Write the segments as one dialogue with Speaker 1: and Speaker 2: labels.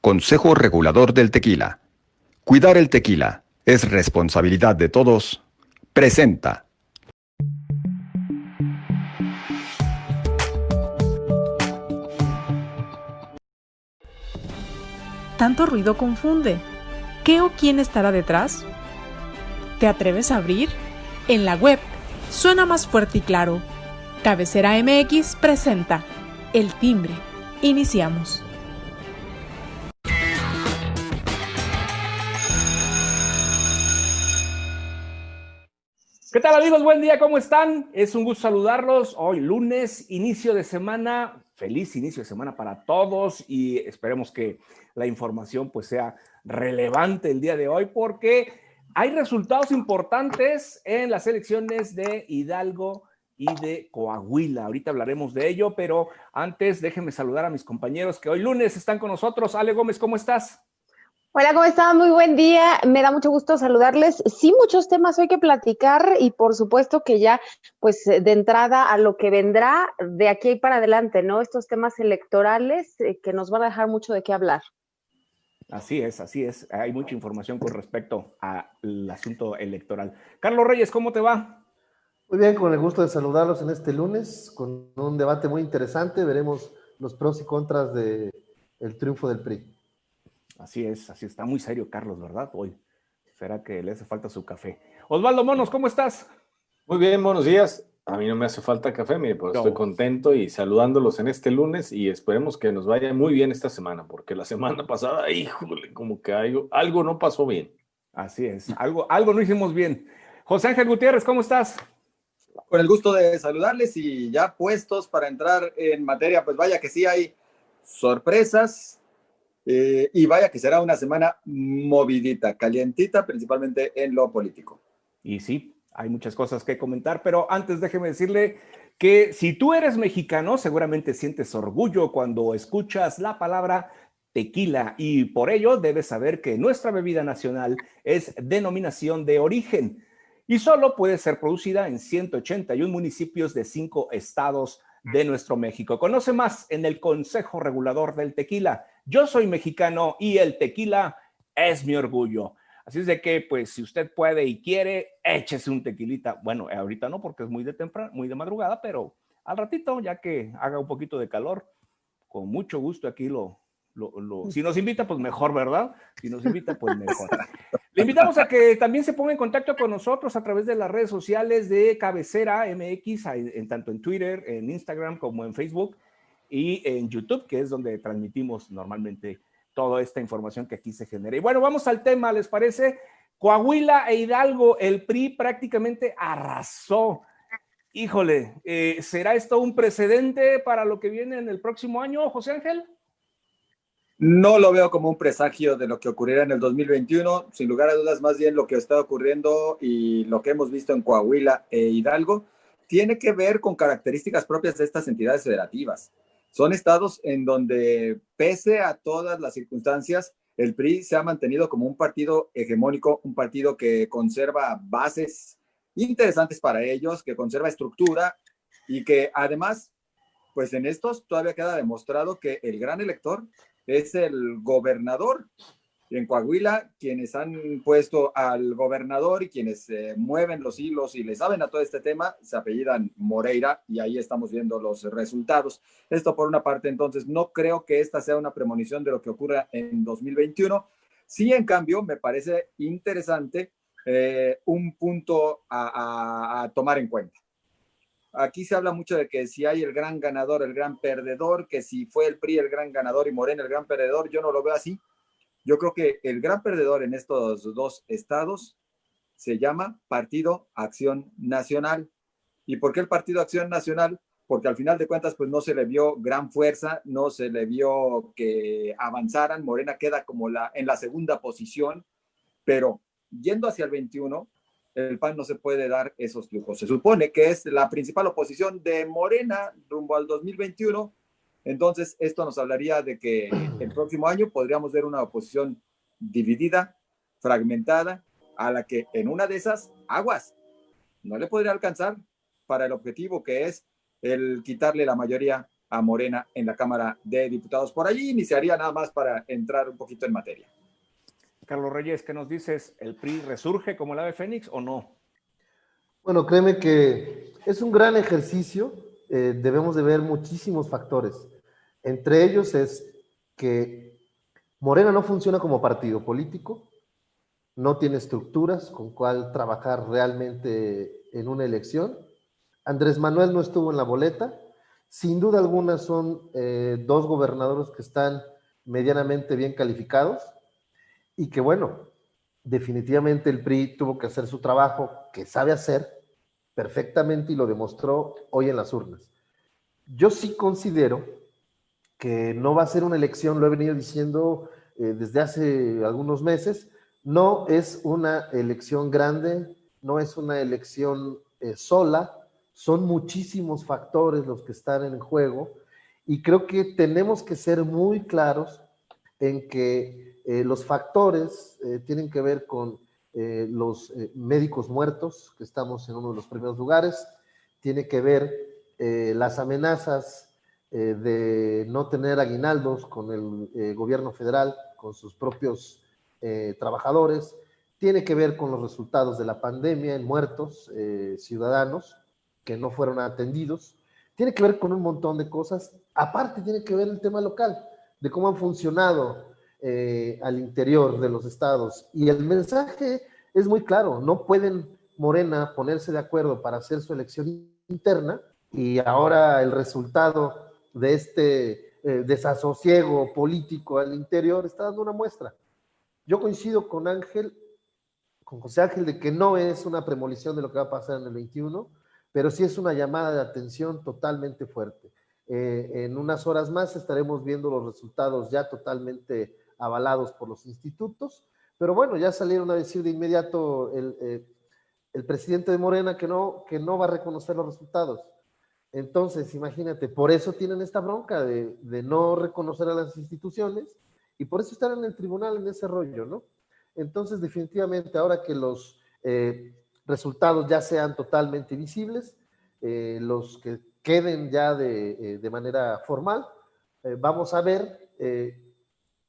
Speaker 1: Consejo Regulador del Tequila. Cuidar el tequila es responsabilidad de todos. Presenta.
Speaker 2: Tanto ruido confunde. ¿Qué o quién estará detrás? ¿Te atreves a abrir? En la web suena más fuerte y claro. Cabecera MX presenta El Timbre. Iniciamos.
Speaker 3: ¿Qué tal, amigos? Buen día, ¿cómo están? Es un gusto saludarlos. Hoy lunes, inicio de semana. Feliz inicio de semana para todos y esperemos que la información pues sea relevante el día de hoy porque hay resultados importantes en las elecciones de Hidalgo y de Coahuila. Ahorita hablaremos de ello, pero antes déjenme saludar a mis compañeros que hoy lunes están con nosotros. Ale Gómez, ¿cómo estás?
Speaker 4: Hola, ¿cómo están? Muy buen día. Me da mucho gusto saludarles. Sí, muchos temas hoy que platicar y por supuesto que ya, pues de entrada a lo que vendrá de aquí para adelante, ¿no? Estos temas electorales que nos van a dejar mucho de qué hablar.
Speaker 3: Así es, así es. Hay mucha información con respecto al asunto electoral. Carlos Reyes, ¿cómo te va?
Speaker 5: Muy bien, con el gusto de saludarlos en este lunes, con un debate muy interesante. Veremos los pros y contras del triunfo del PRI.
Speaker 3: Así es, así está muy serio Carlos, ¿verdad? Hoy. ¿Será que le hace falta su café? Osvaldo Monos, ¿cómo estás?
Speaker 6: Muy bien, buenos días. A mí no me hace falta café, pues estoy contento y saludándolos en este lunes y esperemos que nos vaya muy bien esta semana, porque la semana pasada, híjole, como que algo no pasó bien.
Speaker 3: Así es, algo no hicimos bien. José Ángel Gutiérrez, ¿cómo estás?
Speaker 7: Con el gusto de saludarles y ya puestos para entrar en materia, pues vaya que sí hay sorpresas y vaya que será una semana movidita, calientita, principalmente en lo político.
Speaker 3: Y sí, hay muchas cosas que comentar, pero antes déjeme decirle que si tú eres mexicano, seguramente sientes orgullo cuando escuchas la palabra tequila y por ello debes saber que nuestra bebida nacional es denominación de origen y solo puede ser producida en 181 municipios de 5 estados de nuestro México. Conoce más en el Consejo Regulador del Tequila. Yo soy mexicano y el tequila es mi orgullo. Así es de que, pues, si usted puede y quiere, échese un tequilita. Bueno, ahorita no, porque es muy de temprano, muy de madrugada, pero al ratito, ya que haga un poquito de calor, con mucho gusto aquí si nos invita, pues mejor, ¿verdad? Si nos invita, pues mejor. Le invitamos a que también se ponga en contacto con nosotros a través de las redes sociales de Cabecera MX, tanto en Twitter, en Instagram como en Facebook y en YouTube, que es donde transmitimos normalmente toda esta información que aquí se genera. Y bueno, vamos al tema, ¿les parece? Coahuila e Hidalgo, el PRI prácticamente arrasó. Híjole, ¿será esto un precedente para lo que viene en el próximo año, José Ángel?
Speaker 7: No lo veo como un presagio de lo que ocurrirá en el 2021, sin lugar a dudas, más bien lo que está ocurriendo y lo que hemos visto en Coahuila e Hidalgo tiene que ver con características propias de estas entidades federativas. Son estados en donde, pese a todas las circunstancias, el PRI se ha mantenido como un partido hegemónico, un partido que conserva bases interesantes para ellos, que conserva estructura y que además, pues en estos todavía queda demostrado que el gran elector es el gobernador. En Coahuila, quienes han puesto al gobernador y quienes mueven los hilos y le saben a todo este tema, se apellidan Moreira y ahí estamos viendo los resultados. Esto por una parte, entonces, no creo que esta sea una premonición de lo que ocurra en 2021. Sí, en cambio, me parece interesante un punto a tomar en cuenta. Aquí se habla mucho de que si hay el gran ganador, el gran perdedor, que si fue el PRI el gran ganador y Morena el gran perdedor. Yo no lo veo así. Yo creo que el gran perdedor en estos dos estados se llama Partido Acción Nacional. ¿Y por qué el Partido Acción Nacional? Porque al final de cuentas pues no se le vio gran fuerza, no se le vio que avanzaran. Morena queda como en la segunda posición, pero yendo hacia el 21, el PAN no se puede dar esos lujos. Se supone que es la principal oposición de Morena rumbo al 2021. Entonces, esto nos hablaría de que el próximo año podríamos ver una oposición dividida, fragmentada, a la que en una de esas aguas no le podría alcanzar para el objetivo que es el quitarle la mayoría a Morena en la Cámara de Diputados. Por allí iniciaría, nada más para entrar un poquito en materia.
Speaker 3: Carlos Reyes, ¿qué nos dices? ¿El PRI resurge como el ave fénix o no?
Speaker 5: Bueno, créeme que es un gran ejercicio. Debemos de ver muchísimos factores. Entre ellos es que Morena no funciona como partido político, no tiene estructuras con cual trabajar realmente en una elección. Andrés Manuel no estuvo en la boleta. Sin duda alguna son dos gobernadores que están medianamente bien calificados y que bueno, definitivamente el PRI tuvo que hacer su trabajo, que sabe hacer perfectamente y lo demostró hoy en las urnas. Yo sí considero que no va a ser una elección, lo he venido diciendo desde hace algunos meses, no es una elección grande, no es una elección sola, son muchísimos factores los que están en juego y creo que tenemos que ser muy claros en que los factores tienen que ver con los médicos muertos, que estamos en uno de los primeros lugares, tiene que ver las amenazas de no tener aguinaldos con el gobierno federal, con sus propios trabajadores, tiene que ver con los resultados de la pandemia en muertos ciudadanos que no fueron atendidos, tiene que ver con un montón de cosas, aparte tiene que ver el tema local, de cómo han funcionado al interior de los estados. Y el mensaje es muy claro, no pueden Morena ponerse de acuerdo para hacer su elección interna y ahora el resultado de este desasosiego político al interior está dando una muestra. Yo coincido con José Ángel, de que no es una premonición de lo que va a pasar en el 21, pero sí es una llamada de atención totalmente fuerte. En unas horas más estaremos viendo los resultados ya totalmente avalados por los institutos, pero bueno, ya salieron a decir de inmediato el presidente de Morena que no va a reconocer los resultados. Entonces, imagínate, por eso tienen esta bronca de no reconocer a las instituciones y por eso están en el tribunal en ese rollo, ¿no? Entonces, definitivamente, ahora que los resultados ya sean totalmente visibles, los que queden ya de manera formal, vamos a ver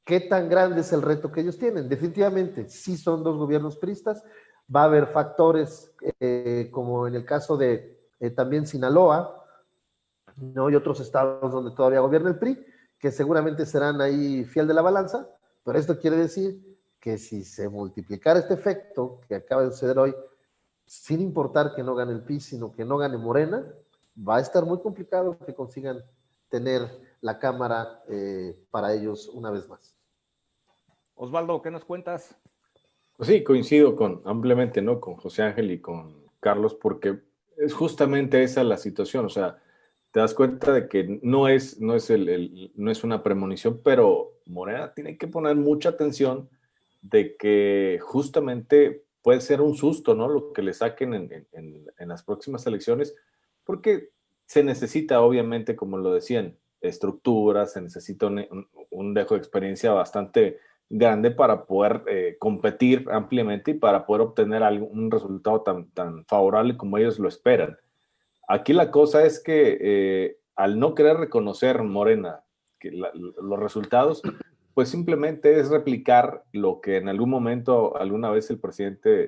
Speaker 5: qué tan grande es el reto que ellos tienen. Definitivamente, sí son dos gobiernos priistas, va a haber factores como en el caso de también Sinaloa, ¿no? Y otros estados donde todavía gobierna el PRI, que seguramente serán ahí fiel de la balanza, pero esto quiere decir que si se multiplicara este efecto que acaba de suceder hoy, sin importar que no gane el PRI, sino que no gane Morena, va a estar muy complicado que consigan tener la Cámara para ellos una vez más.
Speaker 3: Osvaldo, ¿qué nos cuentas?
Speaker 6: Pues sí, coincido ampliamente, ¿no? Con José Ángel y con Carlos, porque es justamente esa la situación, o sea, te das cuenta de que no es una premonición, pero Morena tiene que poner mucha atención de que justamente puede ser un susto, ¿no? Lo que le saquen en las próximas elecciones, porque se necesita, obviamente, como lo decían, estructuras, se necesita un dejo de experiencia bastante grande para poder competir ampliamente y para poder obtener un resultado tan favorable como ellos lo esperan. Aquí la cosa es que al no querer reconocer Morena los resultados, pues simplemente es replicar lo que en algún momento, alguna vez el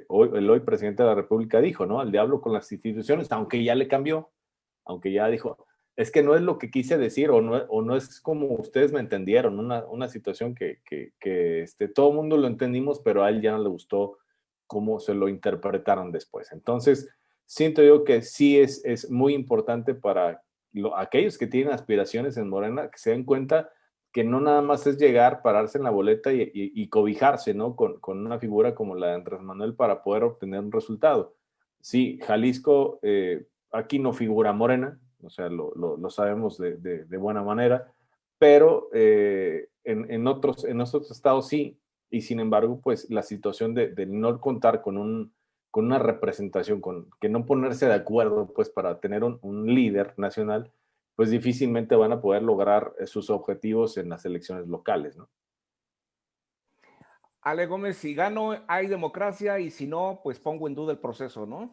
Speaker 6: hoy presidente de la República dijo, ¿no? Al diablo con las instituciones, aunque ya le cambió, aunque ya dijo, es que no es lo que quise decir o no es como ustedes me entendieron, una situación que todo el mundo lo entendimos, pero a él ya no le gustó cómo se lo interpretaron después. Entonces, siento yo que sí es muy importante para aquellos que tienen aspiraciones en Morena, que se den cuenta que no nada más es llegar, pararse en la boleta y cobijarse, ¿no? Con una figura como la de Andrés Manuel para poder obtener un resultado. Sí, Jalisco, aquí no figura Morena, o sea, lo sabemos de buena manera, pero en otros estados sí, y sin embargo, pues la situación de no contar con una representación, que no ponerse de acuerdo, pues para tener un líder nacional, pues difícilmente van a poder lograr sus objetivos en las elecciones locales, ¿no?
Speaker 3: Ale Gómez, si gano hay democracia y si no, pues pongo en duda el proceso, ¿no?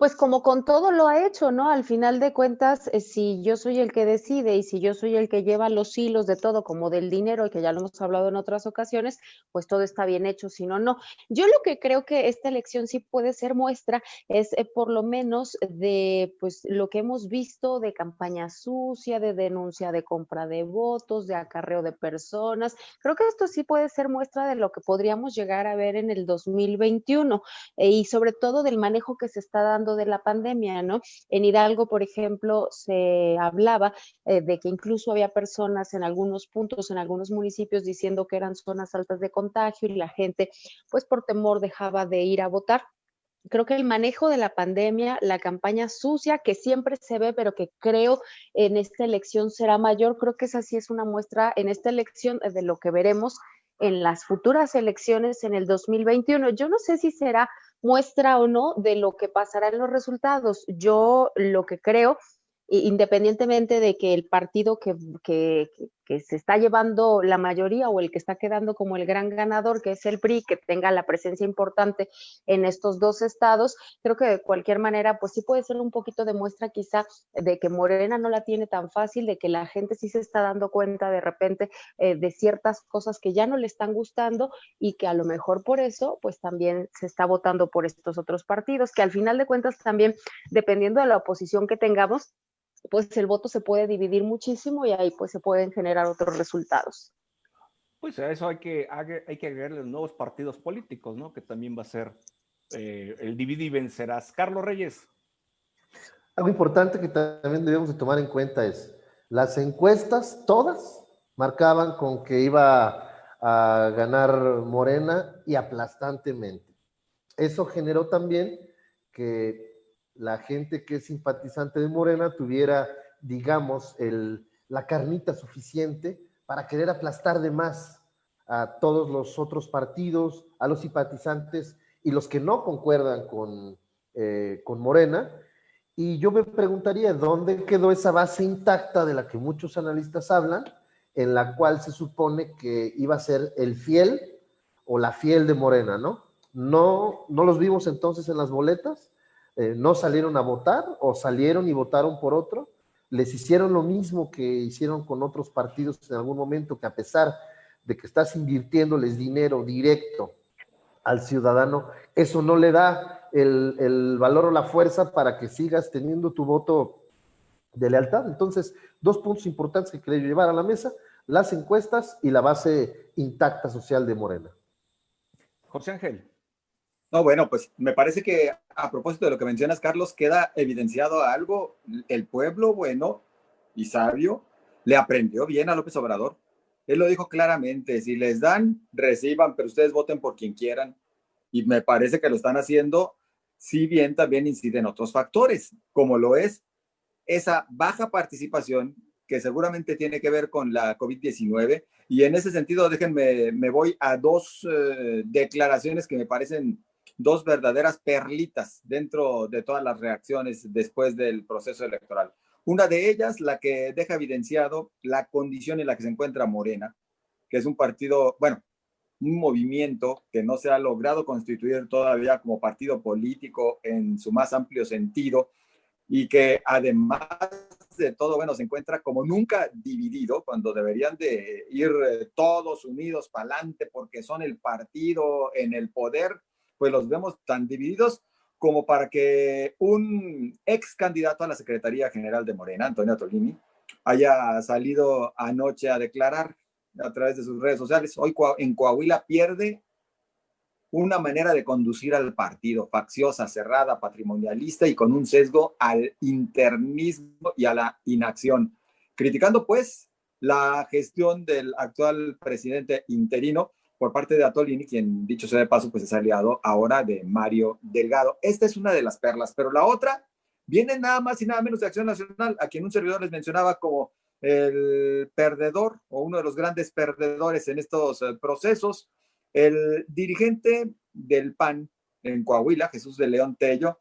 Speaker 4: Pues como con todo lo ha hecho, ¿no? Al final de cuentas, si yo soy el que decide y si yo soy el que lleva los hilos de todo, como del dinero, y que ya lo hemos hablado en otras ocasiones, pues todo está bien hecho, si no, no. Yo lo que creo que esta elección sí puede ser muestra es por lo menos de pues lo que hemos visto de campaña sucia, de denuncia de compra de votos, de acarreo de personas. Creo que esto sí puede ser muestra de lo que podríamos llegar a ver en el 2021 y sobre todo del manejo que se está dando de la pandemia, ¿no? En Hidalgo, por ejemplo, se hablaba de que incluso había personas en algunos puntos, en algunos municipios, diciendo que eran zonas altas de contagio y la gente, pues por temor, dejaba de ir a votar. Creo que el manejo de la pandemia, la campaña sucia que siempre se ve, pero que creo en esta elección será mayor, creo que esa sí es una muestra en esta elección de lo que veremos en las futuras elecciones en el 2021. Yo no sé si será muestra o no de lo que pasará en los resultados. Yo lo que creo, independientemente de que el partido que se está llevando la mayoría o el que está quedando como el gran ganador, que es el PRI, que tenga la presencia importante en estos dos estados, creo que de cualquier manera, pues sí puede ser un poquito de muestra quizá de que Morena no la tiene tan fácil, de que la gente sí se está dando cuenta de repente de ciertas cosas que ya no le están gustando y que a lo mejor por eso, pues también se está votando por estos otros partidos, que al final de cuentas también, dependiendo de la oposición que tengamos, pues el voto se puede dividir muchísimo y ahí pues se pueden generar otros resultados.
Speaker 3: Pues a eso hay que agregarle nuevos partidos políticos, ¿no? Que también va a ser el divide y vencerás. Carlos Reyes.
Speaker 5: Algo importante que también debemos de tomar en cuenta es, las encuestas, todas, marcaban con que iba a ganar Morena y aplastantemente. Eso generó también que la gente que es simpatizante de Morena tuviera, digamos, la carnita suficiente para querer aplastar de más a todos los otros partidos, a los simpatizantes y los que no concuerdan con Morena. Y yo me preguntaría, ¿dónde quedó esa base intacta de la que muchos analistas hablan, en la cual se supone que iba a ser el fiel o la fiel de Morena, ¿no? No los vimos entonces en las boletas, no salieron a votar o salieron y votaron por otro, les hicieron lo mismo que hicieron con otros partidos en algún momento, que a pesar de que estás invirtiéndoles dinero directo al ciudadano, eso no le da el valor o la fuerza para que sigas teniendo tu voto de lealtad. Entonces, dos puntos importantes que quería llevar a la mesa, las encuestas y la base intacta social de Morena.
Speaker 3: José Ángel.
Speaker 7: No, bueno, pues me parece que a propósito de lo que mencionas, Carlos, queda evidenciado algo. El pueblo bueno y sabio le aprendió bien a López Obrador. Él lo dijo claramente, si les dan, reciban, pero ustedes voten por quien quieran. Y me parece que lo están haciendo, si bien también inciden otros factores, como lo es esa baja participación que seguramente tiene que ver con la COVID-19. Y en ese sentido, déjenme, me voy a dos declaraciones que me parecen dos verdaderas perlitas dentro de todas las reacciones después del proceso electoral. Una de ellas, la que deja evidenciado la condición en la que se encuentra Morena, que es un partido, bueno, un movimiento que no se ha logrado constituir todavía como partido político en su más amplio sentido y que además de todo, bueno, se encuentra como nunca dividido cuando deberían de ir todos unidos para adelante porque son el partido en el poder, pues los vemos tan divididos como para que un ex candidato a la Secretaría General de Morena, Antonio Tolini, haya salido anoche a declarar a través de sus redes sociales. Hoy en Coahuila pierde una manera de conducir al partido, facciosa, cerrada, patrimonialista y con un sesgo al internismo y a la inacción. Criticando, pues, la gestión del actual presidente interino por parte de Atolini, quien, dicho sea de paso, pues es aliado ahora de Mario Delgado. Esta es una de las perlas, pero la otra viene nada más y nada menos de Acción Nacional, a quien un servidor les mencionaba como el perdedor o uno de los grandes perdedores en estos procesos. El dirigente del PAN en Coahuila, Jesús de León Tello,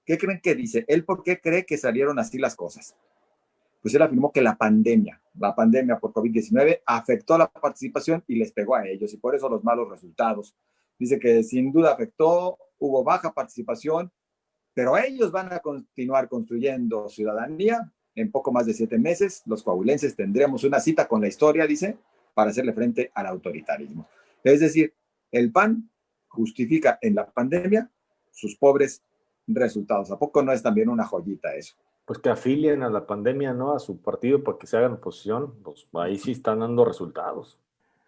Speaker 7: ¿qué creen que dice? ¿Él por qué cree que salieron así las cosas? Pues él afirmó que la pandemia por COVID-19 afectó la participación y les pegó a ellos, y por eso los malos resultados. Dice que sin duda afectó, hubo baja participación, pero ellos van a continuar construyendo ciudadanía. En poco más de 7 meses, los coahuilenses tendremos una cita con la historia, dice, para hacerle frente al autoritarismo. Es decir, el PAN justifica en la pandemia sus pobres resultados. ¿A poco no es también una joyita eso?
Speaker 6: Pues que afilien a la pandemia, ¿no? A su partido para que se hagan oposición, pues ahí sí están dando resultados.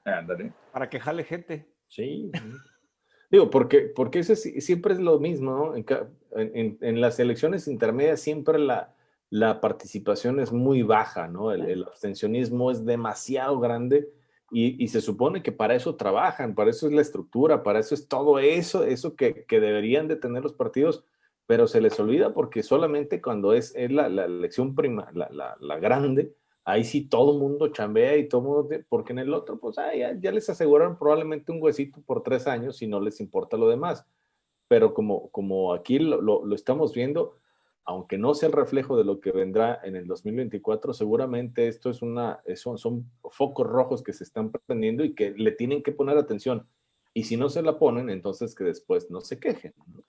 Speaker 7: Ándale.
Speaker 3: Para que jale gente.
Speaker 6: Sí. Digo, porque eso siempre es lo mismo, ¿no? En las elecciones intermedias siempre la participación es muy baja, ¿no? El abstencionismo es demasiado grande y se supone que para eso trabajan, para eso es la estructura, para eso es todo eso que deberían de tener los partidos, pero se les olvida porque solamente cuando es la elección la grande, ahí sí todo el mundo chambea y todo el mundo, porque en el otro, pues ya les aseguraron probablemente un huesito por 3 años y no les importa lo demás. Pero como aquí lo estamos viendo, aunque no sea el reflejo de lo que vendrá en el 2024, seguramente esto son focos rojos que se están prendiendo y que le tienen que poner atención. Y si no se la ponen, entonces que después no se quejen, ¿no?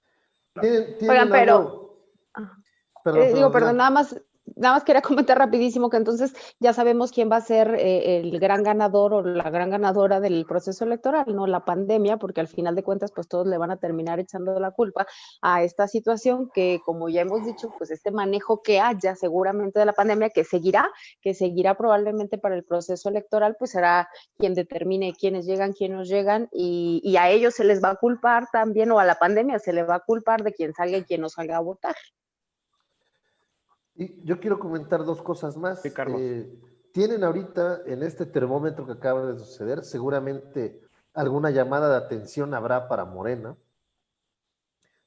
Speaker 4: Oigan, pero... Perdón, nada más quería comentar rapidísimo que entonces ya sabemos quién va a ser el gran ganador o la gran ganadora del proceso electoral, ¿no? La pandemia, porque al final de cuentas pues todos le van a terminar echando la culpa a esta situación que, como ya hemos dicho, pues este manejo que haya seguramente de la pandemia que seguirá probablemente para el proceso electoral, pues será quien determine quiénes llegan, quiénes no llegan y a ellos se les va a culpar también, o a la pandemia se le va a culpar de quién salga y quién no salga a votar.
Speaker 5: Y yo quiero comentar 2 cosas más.
Speaker 3: Sí, Carlos.
Speaker 5: Tienen ahorita, en este termómetro que acaba de suceder, seguramente alguna llamada de atención habrá para Morena.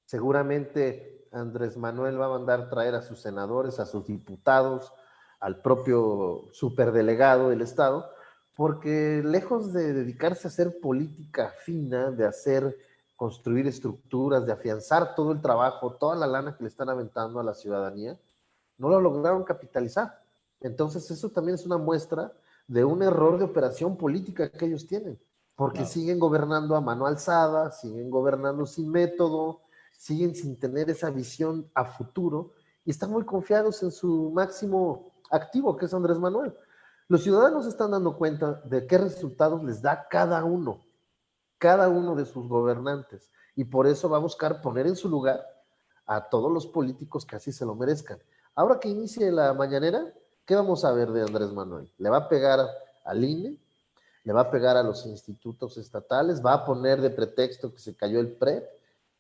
Speaker 5: Seguramente Andrés Manuel va a mandar traer a sus senadores, a sus diputados, al propio superdelegado del Estado, porque lejos de dedicarse a hacer política fina, de construir estructuras, de afianzar todo el trabajo, toda la lana que le están aventando a la ciudadanía, no lo lograron capitalizar. Entonces eso también es una muestra de un error de operación política que ellos tienen, porque siguen gobernando a mano alzada, siguen gobernando sin método, siguen sin tener esa visión a futuro y están muy confiados en su máximo activo, que es Andrés Manuel. Los ciudadanos se están dando cuenta de qué resultados les da cada uno de sus gobernantes, y por eso va a buscar poner en su lugar a todos los políticos que así se lo merezcan. Ahora que inicie la mañanera, ¿qué vamos a ver de Andrés Manuel? ¿Le va a pegar al INE? ¿Le va a pegar a los institutos estatales? ¿Va a poner de pretexto que se cayó el PREP?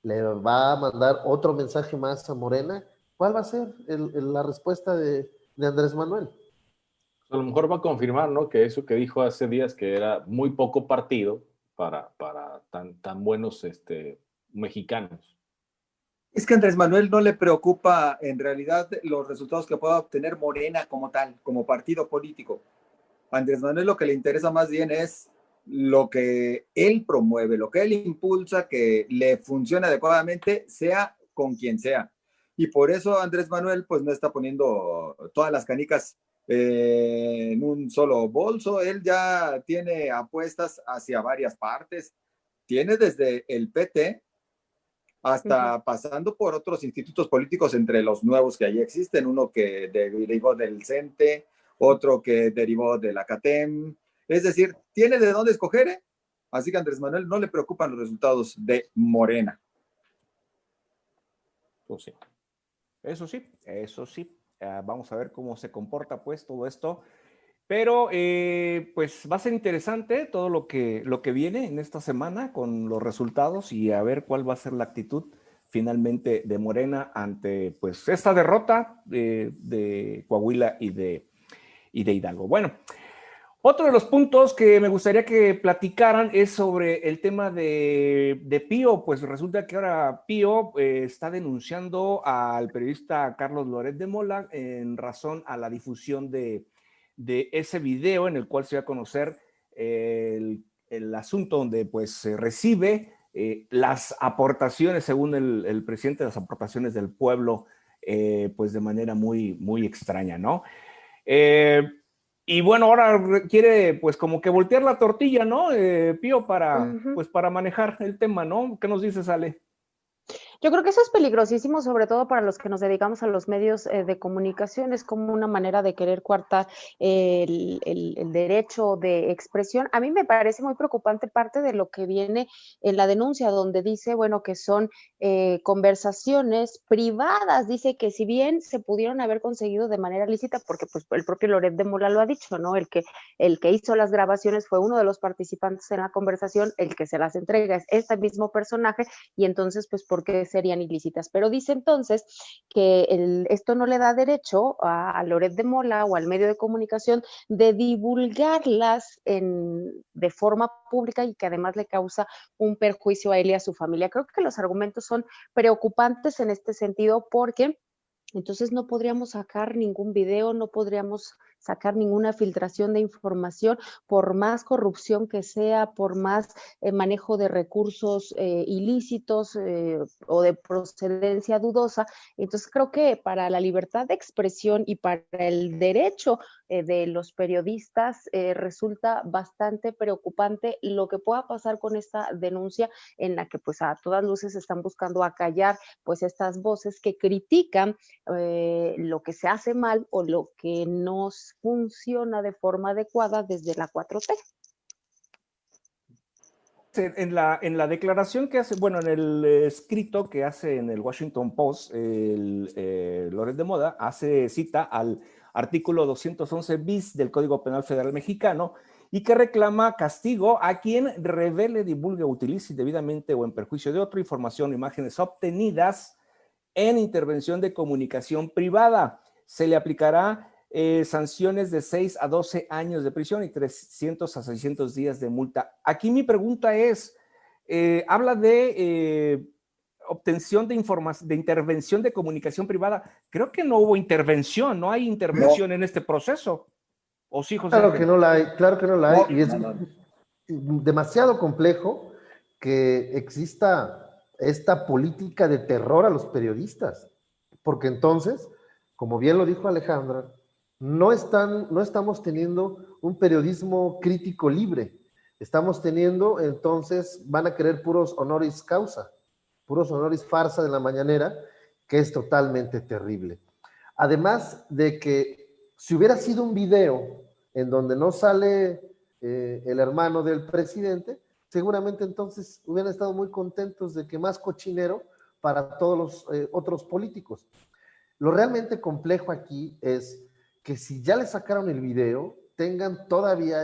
Speaker 5: ¿Le va a mandar otro mensaje más a Morena? ¿Cuál va a ser la respuesta de Andrés Manuel?
Speaker 6: A lo mejor va a confirmar, ¿no? Que eso que dijo hace días, que era muy poco partido para tan buenos mexicanos.
Speaker 7: Es que a Andrés Manuel no le preocupa en realidad los resultados que pueda obtener Morena como tal, como partido político. A Andrés Manuel lo que le interesa más bien es lo que él promueve, lo que él impulsa, que le funcione adecuadamente, sea con quien sea. Y por eso Andrés Manuel pues no está poniendo todas las canicas en un solo bolso. Él ya tiene apuestas hacia varias partes. Tiene desde el PT hasta pasando por otros institutos políticos, entre los nuevos que allí existen, uno que derivó del CENTE, otro que derivó de la CATEM. Es decir, tiene de dónde escoger, ¿eh? Así que a Andrés Manuel no le preocupan los resultados de Morena.
Speaker 6: Pues sí.
Speaker 3: Eso sí. Vamos a ver cómo se comporta pues todo esto. Pero pues va a ser interesante todo lo que viene en esta semana con los resultados y a ver cuál va a ser la actitud finalmente de Morena ante pues esta derrota de Coahuila y de Hidalgo. Bueno, otro de los puntos que me gustaría que platicaran es sobre el tema de Pío. Pues resulta que ahora Pío está denunciando al periodista Carlos Loret de Mola en razón a la difusión de ese video en el cual se va a conocer el asunto donde pues se recibe las aportaciones, según el presidente, las aportaciones del pueblo, pues de manera muy, muy extraña, ¿no? Y bueno, ahora quiere pues como que voltear la tortilla, ¿no? Pío, para manejar el tema, ¿no? ¿Qué nos dices, Ale?
Speaker 4: Yo creo que eso es peligrosísimo, sobre todo para los que nos dedicamos a los medios de comunicación. Es como una manera de querer coartar el derecho de expresión. A mí me parece muy preocupante parte de lo que viene en la denuncia, donde dice, bueno, que son conversaciones privadas. Dice que si bien se pudieron haber conseguido de manera lícita, porque pues el propio Loret de Mola lo ha dicho, ¿no? El que hizo las grabaciones fue uno de los participantes en la conversación, el que se las entrega es este mismo personaje, y entonces, pues, ¿por qué serían ilícitas? Pero dice entonces que esto no le da derecho a Loret de Mola o al medio de comunicación de divulgarlas de forma pública y que además le causa un perjuicio a él y a su familia. Creo que los argumentos son preocupantes en este sentido porque entonces no podríamos sacar ningún video, no podríamos sacar ninguna filtración de información, por más corrupción que sea, por más manejo de recursos ilícitos o de procedencia dudosa. Entonces creo que para la libertad de expresión y para el derecho de los periodistas resulta bastante preocupante lo que pueda pasar con esta denuncia en la que pues a todas luces están buscando acallar pues estas voces que critican lo que se hace mal o lo que no funciona de forma adecuada desde la 4T.
Speaker 3: En la declaración que hace, bueno, en el escrito que hace en el Washington Post, Loret de Mola hace cita al artículo 211 bis del Código Penal Federal Mexicano y que reclama castigo a quien revele, divulgue, utilice indebidamente o en perjuicio de otro información o imágenes obtenidas en intervención de comunicación privada. Se le aplicará sanciones de 6 a 12 años de prisión y 300 a 600 días de multa. Aquí mi pregunta es, habla de obtención de información, de intervención de comunicación privada. Creo que no hubo intervención, no hay intervención en este proceso. ¿O sí, José
Speaker 5: Claro
Speaker 3: Ángel?
Speaker 5: que no la hay, claro que no la hay. Y es
Speaker 7: No.
Speaker 5: demasiado complejo que exista esta política de terror a los periodistas, porque entonces, como bien lo dijo Alejandra, no estamos teniendo un periodismo crítico libre, estamos teniendo, entonces, van a querer puros honoris causa, puros honoris farsa de la mañanera, que es totalmente terrible. Además de que si hubiera sido un video en donde no sale el hermano del presidente, seguramente entonces hubieran estado muy contentos de que más cochinero para todos los otros políticos. Lo realmente complejo aquí es que si ya le sacaron el video, tengan todavía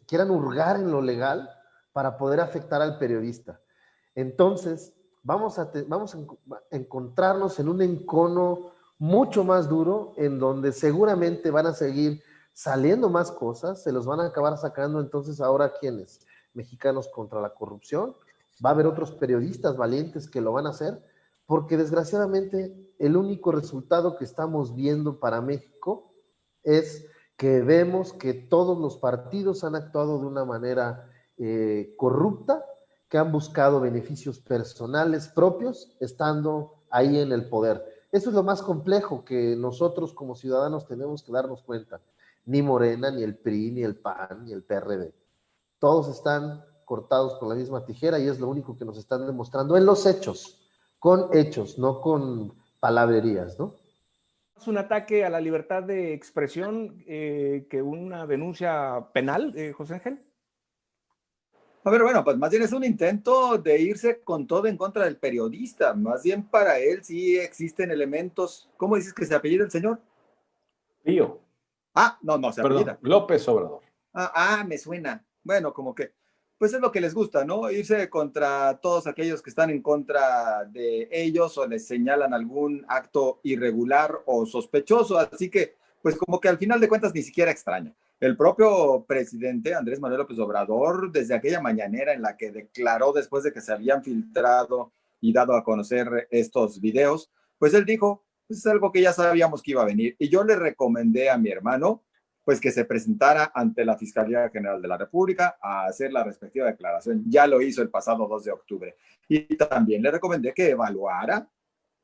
Speaker 5: quieran hurgar en lo legal para poder afectar al periodista. Entonces, vamos a encontrarnos en un encono mucho más duro, en donde seguramente van a seguir saliendo más cosas, se los van a acabar sacando entonces ahora ¿quiénes? Mexicanos contra la corrupción. Va a haber otros periodistas valientes que lo van a hacer, porque desgraciadamente el único resultado que estamos viendo para México es que vemos que todos los partidos han actuado de una manera corrupta, que han buscado beneficios personales propios estando ahí en el poder. Eso es lo más complejo que nosotros como ciudadanos tenemos que darnos cuenta. Ni Morena, ni el PRI, ni el PAN, ni el PRD. Todos están cortados con la misma tijera y es lo único que nos están demostrando en los hechos, con hechos, no con palabrerías, ¿no?
Speaker 3: ¿Es un ataque a la libertad de expresión que una denuncia penal, José Ángel?
Speaker 7: A ver, bueno, pues más bien es un intento de irse con todo en contra del periodista. Más bien para él sí existen elementos. ¿Cómo dices que se apellida el señor?
Speaker 6: Pío.
Speaker 7: Ah, no, se apellida.
Speaker 6: López Obrador.
Speaker 7: Me suena. Bueno, como que, pues es lo que les gusta, ¿no? Irse contra todos aquellos que están en contra de ellos o les señalan algún acto irregular o sospechoso. Así que, pues como que al final de cuentas ni siquiera extraña. El propio presidente Andrés Manuel López Obrador, desde aquella mañanera en la que declaró después de que se habían filtrado y dado a conocer estos videos, pues él dijo, pues es algo que ya sabíamos que iba a venir. Y yo le recomendé a mi hermano, pues que se presentara ante la Fiscalía General de la República a hacer la respectiva declaración. Ya lo hizo el pasado 2 de octubre. Y también le recomendé que evaluara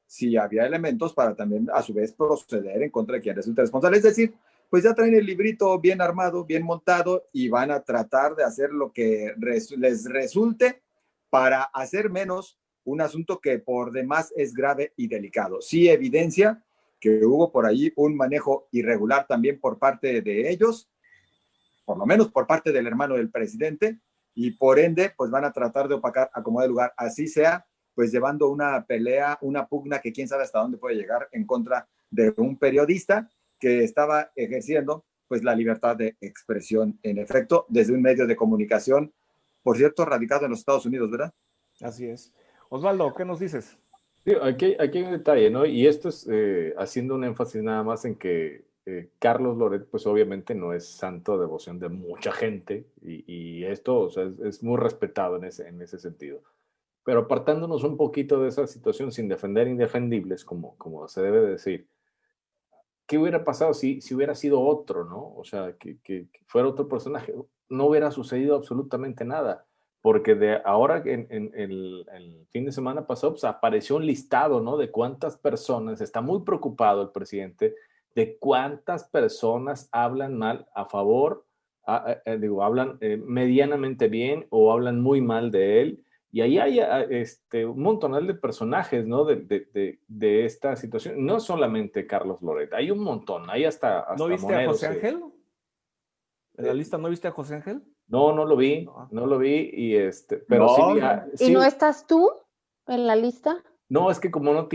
Speaker 7: si había elementos para también a su vez proceder en contra de quien resulte responsable. Es decir, pues ya traen el librito bien armado, bien montado y van a tratar de hacer lo que les resulte para hacer menos un asunto que por demás es grave y delicado. Sí evidencia que hubo por ahí un manejo irregular también por parte de ellos, por lo menos por parte del hermano del presidente, y por ende, pues van a tratar de opacar a como de lugar, así sea, pues llevando una pelea, una pugna que quién sabe hasta dónde puede llegar en contra de un periodista que estaba ejerciendo pues la libertad de expresión, en efecto, desde un medio de comunicación, por cierto, radicado en los Estados Unidos, ¿verdad?
Speaker 3: Así es. Osvaldo, ¿qué nos dices?
Speaker 6: Sí, aquí hay un detalle, ¿no? Y esto es haciendo un énfasis nada más en que Carlos Loret, pues obviamente no es santo de devoción de mucha gente y esto, o sea, es muy respetado en ese sentido. Pero apartándonos un poquito de esa situación sin defender indefendibles, como se debe decir, ¿qué hubiera pasado si hubiera sido otro, ¿no? O sea, que fuera otro personaje. No hubiera sucedido absolutamente nada, porque de ahora en el fin de semana pasado pues, apareció un listado, ¿no? De cuántas personas, está muy preocupado el presidente, de cuántas personas hablan mal a favor, hablan medianamente bien o hablan muy mal de él. Y ahí hay un montón de personajes, ¿no? De esta situación. No solamente Carlos Loret, hay un montón, hay hasta
Speaker 3: ¿No viste
Speaker 6: moneros,
Speaker 3: a José Ángel? ¿En la lista no viste a José Ángel?
Speaker 6: No, no lo vi, no lo vi, pero
Speaker 7: No,
Speaker 6: sí,
Speaker 4: ¿Y no estás tú en la lista?
Speaker 6: No, es que como no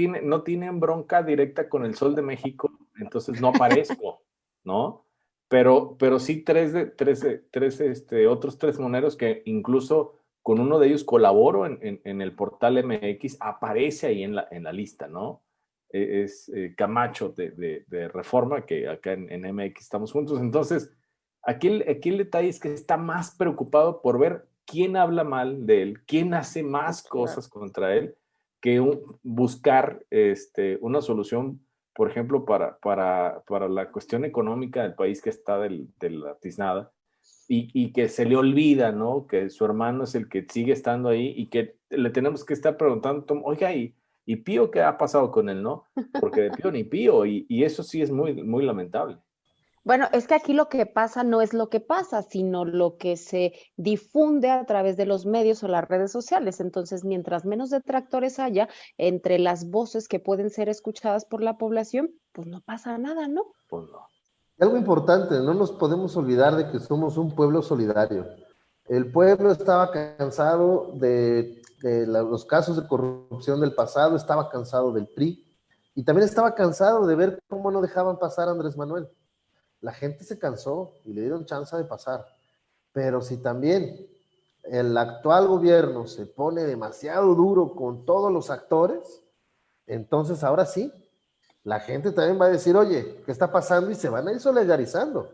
Speaker 6: tienen bronca directa con el Sol de México, entonces no aparezco, ¿no? Pero sí otros tres moneros que incluso con uno de ellos colaboro en el portal MX, aparece ahí en la lista, ¿no? Es Camacho de Reforma, que acá en MX estamos juntos. Entonces, aquí el detalle es que está más preocupado por ver quién habla mal de él, quién hace más cosas contra él, que buscar una solución, por ejemplo, para la cuestión económica del país que está de la tiznada, y que se le olvida, ¿no? Que su hermano es el que sigue estando ahí y que le tenemos que estar preguntando, oiga, ¿y Pío qué ha pasado con él, no? Porque de Pío ni Pío, y eso sí es muy, muy lamentable.
Speaker 4: Bueno, es que aquí lo que pasa no es lo que pasa, sino lo que se difunde a través de los medios o las redes sociales. Entonces, mientras menos detractores haya entre las voces que pueden ser escuchadas por la población, pues no pasa nada, ¿no?
Speaker 6: Pues no.
Speaker 5: Algo importante, no nos podemos olvidar de que somos un pueblo solidario. El pueblo estaba cansado de los casos de corrupción del pasado, estaba cansado del PRI y también estaba cansado de ver cómo no dejaban pasar a Andrés Manuel. La gente se cansó y le dieron chance de pasar. Pero si también el actual gobierno se pone demasiado duro con todos los actores, entonces ahora sí, la gente también va a decir, oye, ¿qué está pasando? Y se van a ir solidarizando.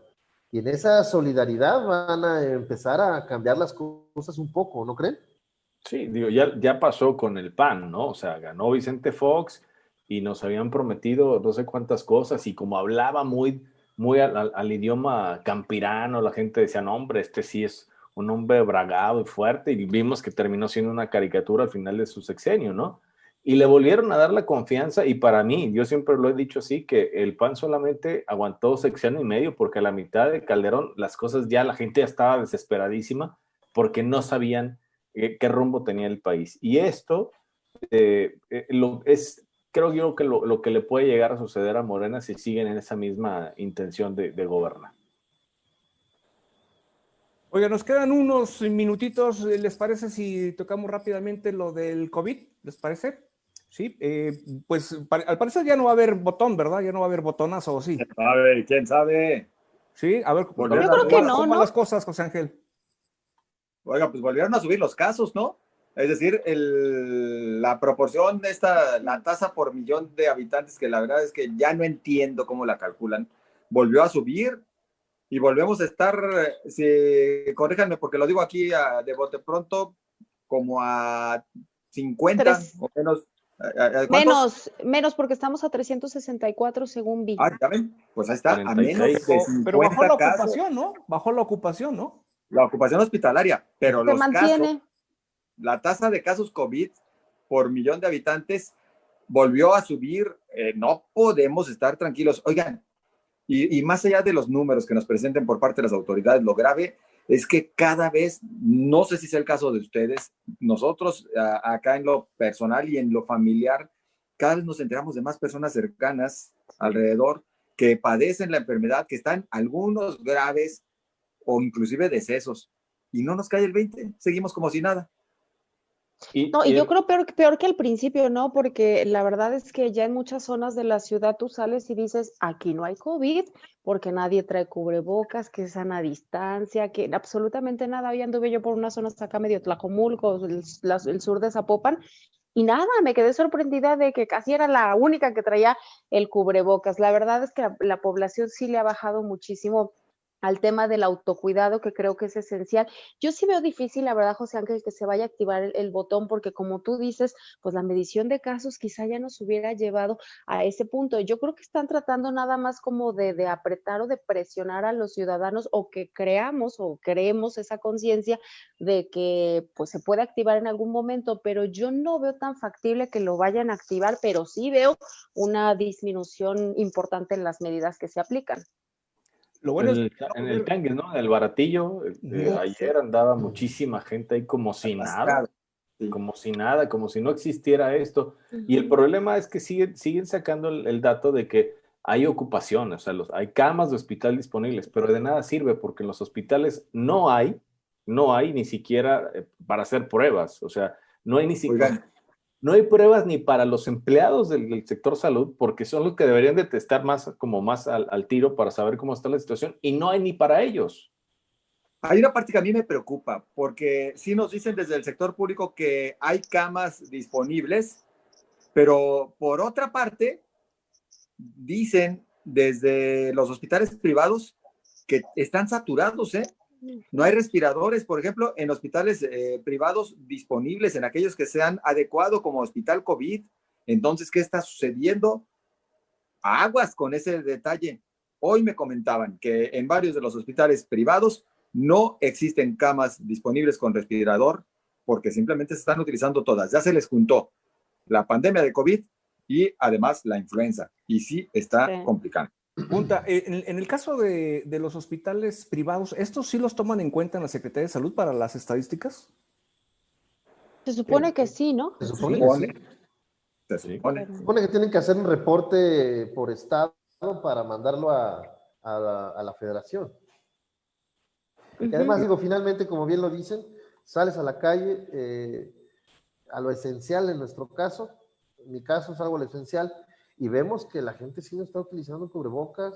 Speaker 5: Y en esa solidaridad van a empezar a cambiar las cosas un poco, ¿no creen?
Speaker 6: Sí, digo, ya pasó con el PAN, ¿no? O sea, ganó Vicente Fox y nos habían prometido no sé cuántas cosas, y como hablaba muy al idioma campirano, la gente decía, no, hombre, este sí es un hombre bragado y fuerte, y vimos que terminó siendo una caricatura al final de su sexenio, ¿no? Y le volvieron a dar la confianza, y para mí, yo siempre lo he dicho así, que el PAN solamente aguantó sexenio y medio, porque a la mitad de Calderón las cosas ya, la gente ya estaba desesperadísima, porque no sabían qué rumbo tenía el país. Y esto creo yo que lo que le puede llegar a suceder a Morena si siguen en esa misma intención de gobernar.
Speaker 3: Oiga, nos quedan unos minutitos. ¿Les parece si tocamos rápidamente lo del COVID? ¿Les parece? Sí, pues al parecer ya no va a haber botón, ¿verdad? Ya no va a haber botonazo, ¿o sí?
Speaker 7: A ver, ¿quién sabe?
Speaker 3: Sí, a ver,
Speaker 4: yo creo que no,
Speaker 3: ¿cómo van
Speaker 4: ¿no?
Speaker 3: las cosas, José Ángel?
Speaker 7: Oiga, pues volvieron a subir los casos, ¿no? Es decir, la proporción de la tasa por millón de habitantes, que la verdad es que ya no entiendo cómo la calculan, volvió a subir y volvemos a estar, corríjanme porque lo digo aquí de bote pronto, como a 50 o menos.
Speaker 4: Menos porque estamos a 364 según vi.
Speaker 7: Ah, ¿ya ven? Pues ahí está,
Speaker 6: 46.
Speaker 7: a menos de 50
Speaker 3: pero bajó la
Speaker 7: casos.
Speaker 3: ocupación, ¿no? Bajó la ocupación, ¿no?
Speaker 7: La ocupación hospitalaria, pero
Speaker 4: Se
Speaker 7: los
Speaker 4: mantiene.
Speaker 7: casos, la tasa de casos COVID por millón de habitantes volvió a subir. No podemos estar tranquilos. Oigan, y más allá de los números que nos presenten por parte de las autoridades, lo grave es que cada vez, no sé si es el caso de ustedes, nosotros acá en lo personal y en lo familiar, cada vez nos enteramos de más personas cercanas alrededor que padecen la enfermedad, que están algunos graves o inclusive decesos, y no nos cae el 20, seguimos como si nada.
Speaker 4: No, y yo creo peor que al principio, ¿no? Porque la verdad es que ya en muchas zonas de la ciudad tú sales y dices, aquí no hay COVID, porque nadie trae cubrebocas, que sana distancia, que absolutamente nada. Hoy anduve yo por unas zonas acá medio Tlajomulco, el sur de Zapopan, y nada, me quedé sorprendida de que casi era la única que traía el cubrebocas. La verdad es que la población sí le ha bajado muchísimo al tema del autocuidado, que creo que es esencial. Yo sí veo difícil, la verdad, José Ángel, que se vaya a activar el botón, porque como tú dices, pues la medición de casos quizá ya nos hubiera llevado a ese punto. Yo creo que están tratando nada más como de apretar o de presionar a los ciudadanos, o que creamos o creemos esa conciencia de que pues se puede activar en algún momento, pero yo no veo tan factible que lo vayan a activar, pero sí veo una disminución importante en las medidas que se aplican.
Speaker 3: Lo bueno es
Speaker 6: en el tianguis, ¿no? En el baratillo, ayer andaba muchísima gente ahí como si nada, como si nada, como si no existiera esto. Y el problema es que siguen sacando el dato de que hay ocupación, o sea, hay camas de hospital disponibles, pero de nada sirve porque en los hospitales no hay ni siquiera para hacer pruebas, o sea, no hay ni siquiera... No hay pruebas ni para los empleados del sector salud, porque son los que deberían de testar más al tiro para saber cómo está la situación, y no hay ni para ellos.
Speaker 7: Hay una parte que a mí me preocupa, porque sí nos dicen desde el sector público que hay camas disponibles, pero por otra parte, dicen desde los hospitales privados que están saturados, ¿eh? No hay respiradores, por ejemplo, en hospitales privados disponibles, en aquellos que se han adecuado como hospital COVID. Entonces, ¿qué está sucediendo? Aguas con ese detalle. Hoy me comentaban que en varios de los hospitales privados no existen camas disponibles con respirador porque simplemente se están utilizando todas. Ya se les juntó la pandemia de COVID y además la influenza. Y sí está complicado.
Speaker 3: Punta, en el caso de los hospitales privados, ¿estos sí los toman en cuenta en la Secretaría de Salud para las estadísticas?
Speaker 4: Se supone que sí, ¿no?
Speaker 5: Se supone que sí. Se supone que tienen que hacer un reporte por estado para mandarlo a la federación. Y además, digo, finalmente, como bien lo dicen, sales a la calle, a lo esencial en nuestro caso, en mi caso es algo lo esencial, y vemos que la gente sí no está utilizando cubrebocas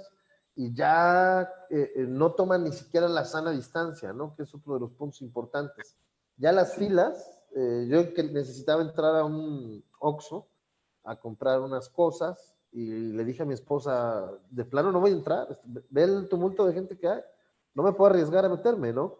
Speaker 5: y ya no toman ni siquiera la sana distancia, ¿no? Que es otro de los puntos importantes. Ya las filas, yo que necesitaba entrar a un Oxxo a comprar unas cosas y le dije a mi esposa, de plano no voy a entrar, ve el tumulto de gente que hay, no me puedo arriesgar a meterme, ¿no?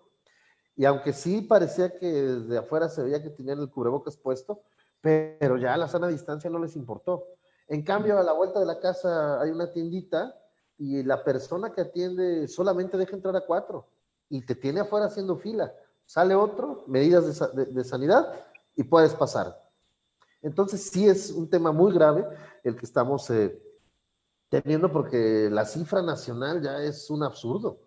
Speaker 5: Y aunque sí parecía que desde afuera se veía que tenían el cubrebocas puesto, pero ya la sana distancia no les importó. En cambio, a la vuelta de la casa hay una tiendita y la persona que atiende solamente deja entrar a 4 y te tiene afuera haciendo fila. Sale otro, medidas de sanidad y puedes pasar. Entonces sí es un tema muy grave el que estamos teniendo porque la cifra nacional ya es un absurdo.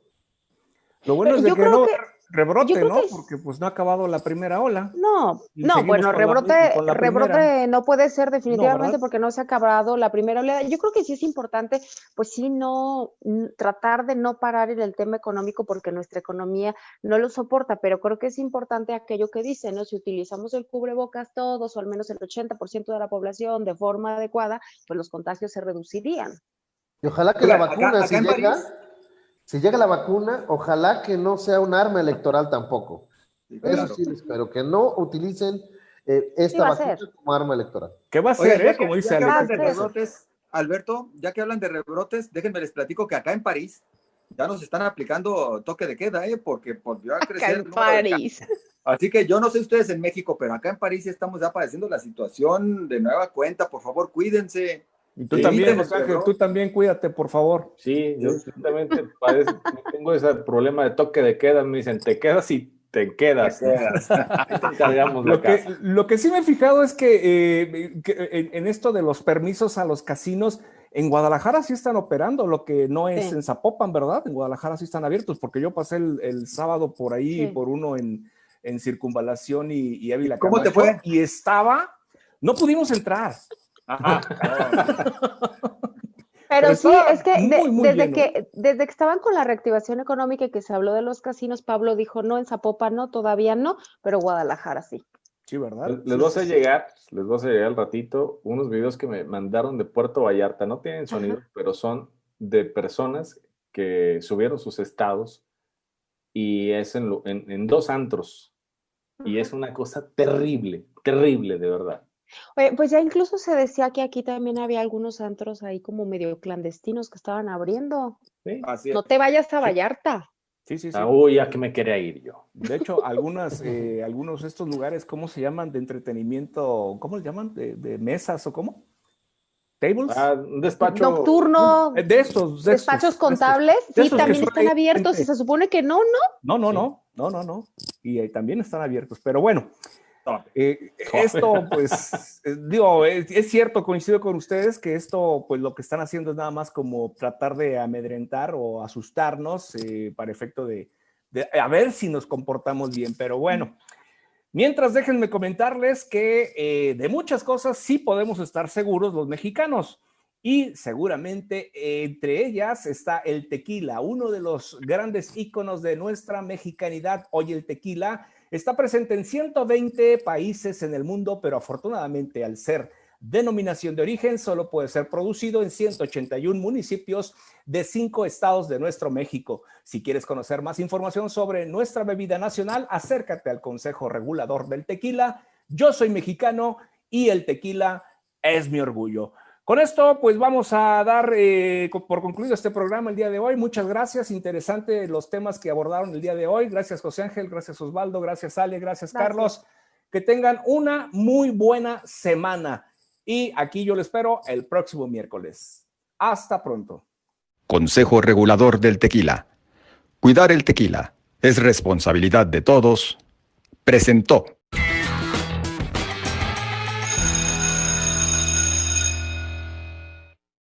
Speaker 3: Lo bueno es de que no rebrote, ¿no? Porque pues no ha acabado la primera ola.
Speaker 4: No, bueno, rebrote no puede ser definitivamente porque no se ha acabado la primera ola. Yo creo que sí es importante, pues sí, no tratar de no parar en el tema económico porque nuestra economía no lo soporta, pero creo que es importante aquello que dicen, ¿no? Si utilizamos el cubrebocas todos o al menos el 80% de la población de forma adecuada, pues los contagios se reducirían.
Speaker 5: Y ojalá que la vacuna, si llega la vacuna, ojalá que no sea un arma electoral tampoco. Sí, claro. Eso sí, espero que no utilicen esta vacuna como arma electoral.
Speaker 3: ¿Qué va a ser, como dice
Speaker 7: Alberto, ya que hablan de rebrotes, déjenme les platico que acá en París ya nos están aplicando toque de queda, porque volvió a crecer.
Speaker 4: Acá en París.
Speaker 7: Así que yo no sé ustedes en México, pero acá en París estamos ya padeciendo la situación de nueva cuenta. Por favor, cuídense.
Speaker 3: Y tú también, Ángel, tú también cuídate, por favor.
Speaker 6: Sí, yo justamente tengo ese problema de toque de queda. Me dicen, te quedas y te quedas.
Speaker 3: Lo que sí me he fijado es que en esto de los permisos a los casinos, En Guadalajara sí están operando, lo que no es
Speaker 4: Sí.
Speaker 3: en Zapopan, ¿verdad? En Guadalajara sí están abiertos, porque yo pasé el sábado por ahí,
Speaker 4: Sí.
Speaker 3: por uno en Circunvalación y Ávila
Speaker 7: ¿Cómo te
Speaker 3: Camacho,
Speaker 7: fue?
Speaker 3: y no pudimos entrar.
Speaker 7: Ajá.
Speaker 4: Pero sí,
Speaker 3: estaba
Speaker 4: es que
Speaker 3: muy lleno.
Speaker 4: desde que estaban con la reactivación económica y que se habló de los casinos, Pablo dijo, no, en Zapopan no, todavía no, pero Guadalajara sí.
Speaker 3: Sí, ¿verdad?
Speaker 6: Les voy a hacer llegar, al ratito unos videos que me mandaron de Puerto Vallarta. No tienen sonido, pero son de personas que subieron sus estados y es en 2 antros. Y es una cosa terrible, terrible, de verdad.
Speaker 4: Oye, pues ya incluso se decía que aquí también había algunos antros ahí como medio clandestinos que estaban abriendo.
Speaker 6: ¿Sí?
Speaker 7: Así es.
Speaker 4: No te vayas a Vallarta.
Speaker 3: Sí.
Speaker 6: Uy, ya que me quería ir yo.
Speaker 3: De hecho, algunos de estos lugares, ¿cómo se llaman? De entretenimiento, ¿cómo les llaman? ¿De mesas o cómo? ¿Tables?
Speaker 6: Un despacho.
Speaker 4: Nocturno,
Speaker 3: De estos.
Speaker 4: despachos contables,
Speaker 3: de
Speaker 4: sí,
Speaker 3: estos que
Speaker 4: también
Speaker 3: suele
Speaker 4: están
Speaker 3: ir
Speaker 4: abiertos y
Speaker 3: gente.
Speaker 4: se supone que no, ¿no?
Speaker 3: No. Y también están abiertos. Pero bueno,
Speaker 7: Tome.
Speaker 3: esto, pues, digo, es cierto, coincido con ustedes que esto, pues, lo que están haciendo es nada más como tratar de amedrentar o asustarnos para efecto de a ver si nos comportamos bien. Pero bueno, mientras déjenme comentarles que de muchas cosas sí podemos estar seguros los mexicanos. Y seguramente entre ellas está el tequila, uno de los grandes íconos de nuestra mexicanidad. Hoy el tequila está presente en 120 países en el mundo, pero afortunadamente al ser denominación de origen solo puede ser producido en 181 municipios de 5 estados de nuestro México. Si quieres conocer más información sobre nuestra bebida nacional, acércate al Consejo Regulador del Tequila. Yo soy mexicano y el tequila es mi orgullo. Con esto, pues vamos a dar por concluido este programa el día de hoy. Muchas gracias, interesante los temas que abordaron el día de hoy. Gracias, José Ángel, gracias, Osvaldo, gracias, Ale, gracias, Carlos. Que tengan una muy buena semana. Y aquí yo lo espero el próximo miércoles. Hasta pronto.
Speaker 1: Consejo Regulador del Tequila. Cuidar el tequila es responsabilidad de todos. Presentó.